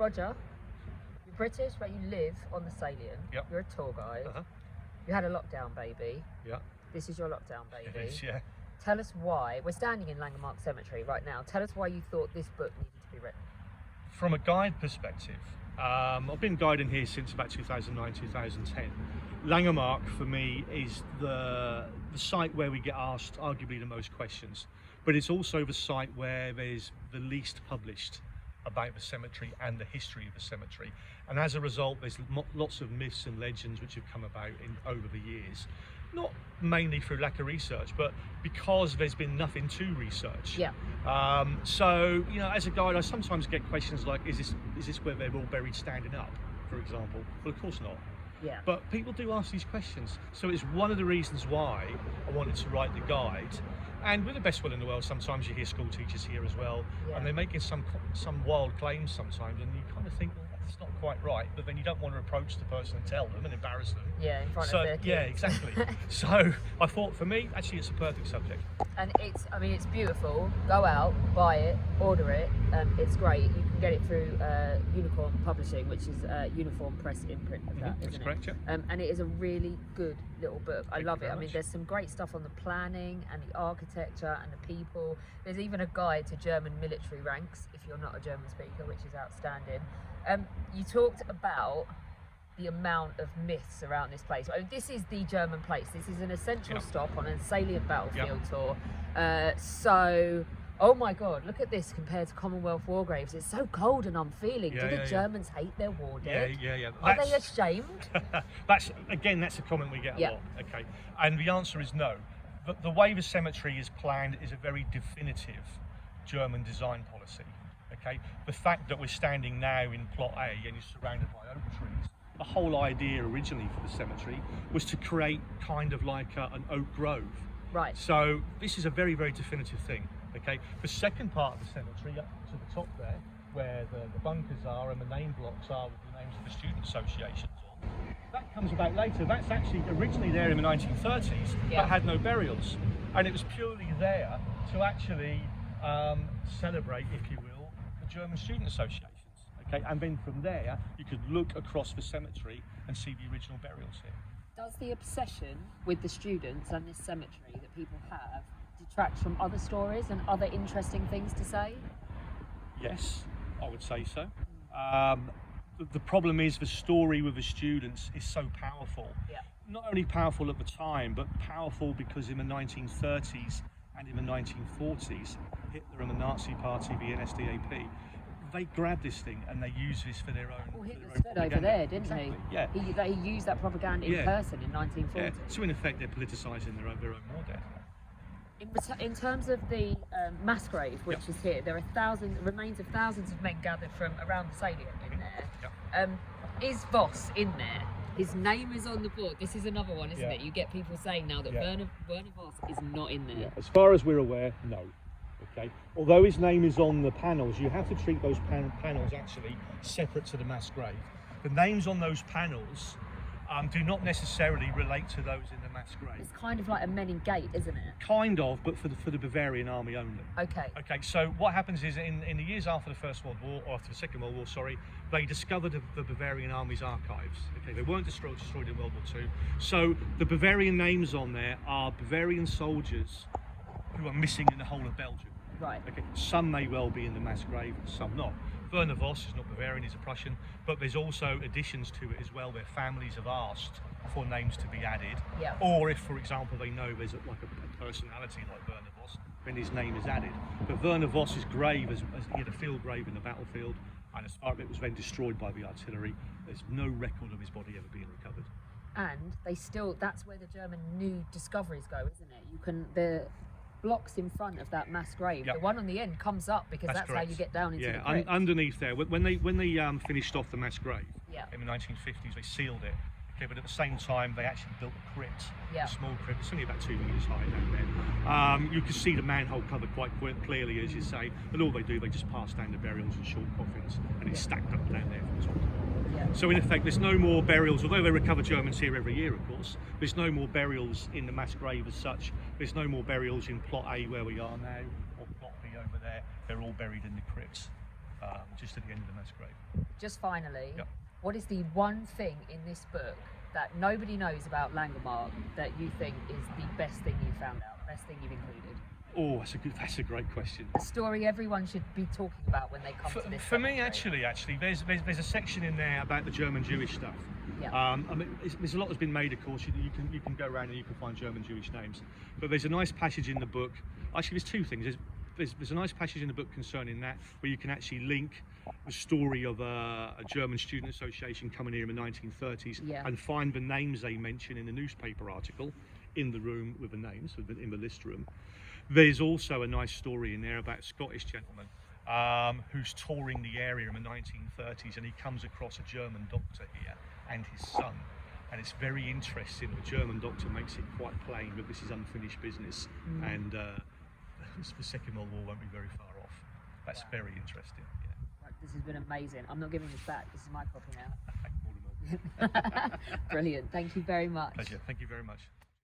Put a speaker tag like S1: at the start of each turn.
S1: Roger, you're British, but you live on the Salient.
S2: Yep.
S1: You're a tour guide.
S2: Uh-huh.
S1: You had a lockdown baby.
S2: Yeah.
S1: This is your lockdown baby.
S2: It is, yeah.
S1: Tell us why. We're standing in Langemark Cemetery right now. Tell us why you thought this book needed to be written.
S2: From a guide perspective, I've been guiding here since about 2009, 2010. Langemark for me is the site where we get asked arguably the most questions, but it's also the site where there's the least published about the cemetery and the history of the cemetery, and as a result there's lots of myths and legends which have come about over the years, not mainly through lack of research, but because there's been nothing to research.
S1: Yeah.
S2: So as a guide, I sometimes get questions like, is this where they're all buried standing up, for example? Well, of course not.
S1: Yeah.
S2: But people do ask these questions, so it's one of the reasons why I wanted to write the guide. And with the best will in the world, sometimes you hear school teachers here as well, and they're making some wild claims sometimes, and you kind of think, well, that's not quite right. But then you don't want to approach the person and tell them and embarrass them.
S1: Yeah, in front of their kids.
S2: Yeah, exactly. So I thought, for me, actually, it's a perfect subject.
S1: And it's beautiful. Go out, buy it, order it. It's great. You can get it through Unicorn Publishing, which is Uniform Press imprint of that,
S2: That's
S1: isn't
S2: correct,
S1: it?
S2: yeah.
S1: And it is a really good little book. I love it. I mean,
S2: much.
S1: there's some great stuff on the planning and the architecture and the people. There's even a guide to German military ranks, if you're not a German speaker, which is outstanding. You talked about the amount of myths around this place. I mean, this is the German place. This is an essential stop on a salient battlefield tour. So, oh my God, look at this compared to Commonwealth war graves. It's so cold and unfeeling. Do the Germans hate their war dead?
S2: Yeah.
S1: Are they ashamed?
S2: That's a comment we get a lot. Okay, and the answer is no. The way the cemetery is planned is a very definitive German design policy. Okay, the fact that we're standing now in plot A and you're surrounded by oak trees, the whole idea originally for the cemetery was to create kind of like an oak grove.
S1: Right.
S2: So this is a very, very definitive thing. Okay, the second part of the cemetery up to the top there, where the bunkers are and the name blocks are with the names of the student associations on, that comes about later. That's actually originally there in the 1930s, but had no burials, and it was purely there to actually celebrate, if you will, the German student associations. Okay, and then from there you could look across the cemetery and see the original burials here.
S1: Does the obsession with the students and this cemetery that people have detract from other stories and other interesting things to say?
S2: Yes, I would say so. The problem is the story with the students is so powerful.
S1: Yeah.
S2: Not only powerful at the time, but powerful because in the 1930s and in the 1940s, Hitler and the Nazi Party, the NSDAP, they grabbed this thing and they used this for their own.
S1: Well, Hitler stood over there, didn't he?
S2: Yeah.
S1: He used that propaganda in person in 1940.
S2: Yeah. So in effect, they're politicising their own war death.
S1: In terms of the mass grave, which is here, there are remains of thousands of men gathered from around the Salient in there. Is Voss in there? His name is on the board. This is another one, isn't it? You get people saying now that Werner Voss is not in there.
S2: Yeah. As far as we're aware, no. Okay. Although his name is on the panels, you have to treat those panels actually separate to the mass grave. The names on those panels do not necessarily relate to those in the mass grave.
S1: It's kind of like a men in gate, isn't it?
S2: Kind of, but for the Bavarian army only.
S1: Okay.
S2: Okay, so what happens is in the years after the First World War, or after the Second World War, sorry, they discovered the Bavarian army's archives. Okay, they weren't destroyed in World War II. So the Bavarian names on there are Bavarian soldiers who are missing in the whole of Belgium.
S1: Right.
S2: Okay, some may well be in the mass grave, some not. Werner Voss is not Bavarian, he's a Prussian, but there's also additions to it as well where families have asked for names to be added.
S1: Yeah.
S2: Or if, for example, they know there's a personality like Werner Voss, then his name is added. But Werner Voss's grave, he had a field grave in the battlefield, and as far as it was then destroyed by the artillery, there's no record of his body ever being recovered.
S1: And that's where the German new discoveries go, isn't it? The blocks in front of that mass grave, the one on the end comes up because that's how you get down into the crypt.
S2: Underneath there, when they finished off the mass grave in the 1950s, they sealed it. Okay, but at the same time, they actually built a crypt, a small crypt. It's only about 2 meters high down there. You can see the manhole cover quite clearly, as you say. And all they do, they just pass down the burials in short coffins, and it's stacked up down there from the top. So in effect, there's no more burials, although they recover Germans here every year, of course. There's no more burials in the mass grave as such. There's no more burials in plot A where we are now, or plot B over there. They're all buried in the crypts, just at the end of the mass grave.
S1: Just finally,
S2: Yep.
S1: what is the one thing in this book that nobody knows about Langemark that you think is the best thing you found out, best thing you've included?
S2: Oh, that's a great question.
S1: The story everyone should be talking about when they come to this.
S2: For me,
S1: cemetery.
S2: actually, there's a section in there about the German Jewish stuff.
S1: Yeah.
S2: I mean, there's a lot that's been made, of course. You can go around and you can find German Jewish names, but there's a nice passage in the book. Actually, there's two things. There's a nice passage in the book concerning that, where you can actually link the story of a German student association coming here in the 1930s
S1: Yeah.
S2: and find the names they mention in the newspaper article in the room with the names in the list room. There's also a nice story in there about a Scottish gentleman who's touring the area in the 1930s, and he comes across a German doctor here and his son. And it's very interesting. The German doctor makes it quite plain that this is unfinished business, and the Second World War won't be very far off. That's very interesting. Yeah.
S1: Right, this has been amazing. I'm not giving this back. This is my copy now.
S2: More than welcome.
S1: Brilliant. Thank you very much.
S2: Pleasure. Thank you very much.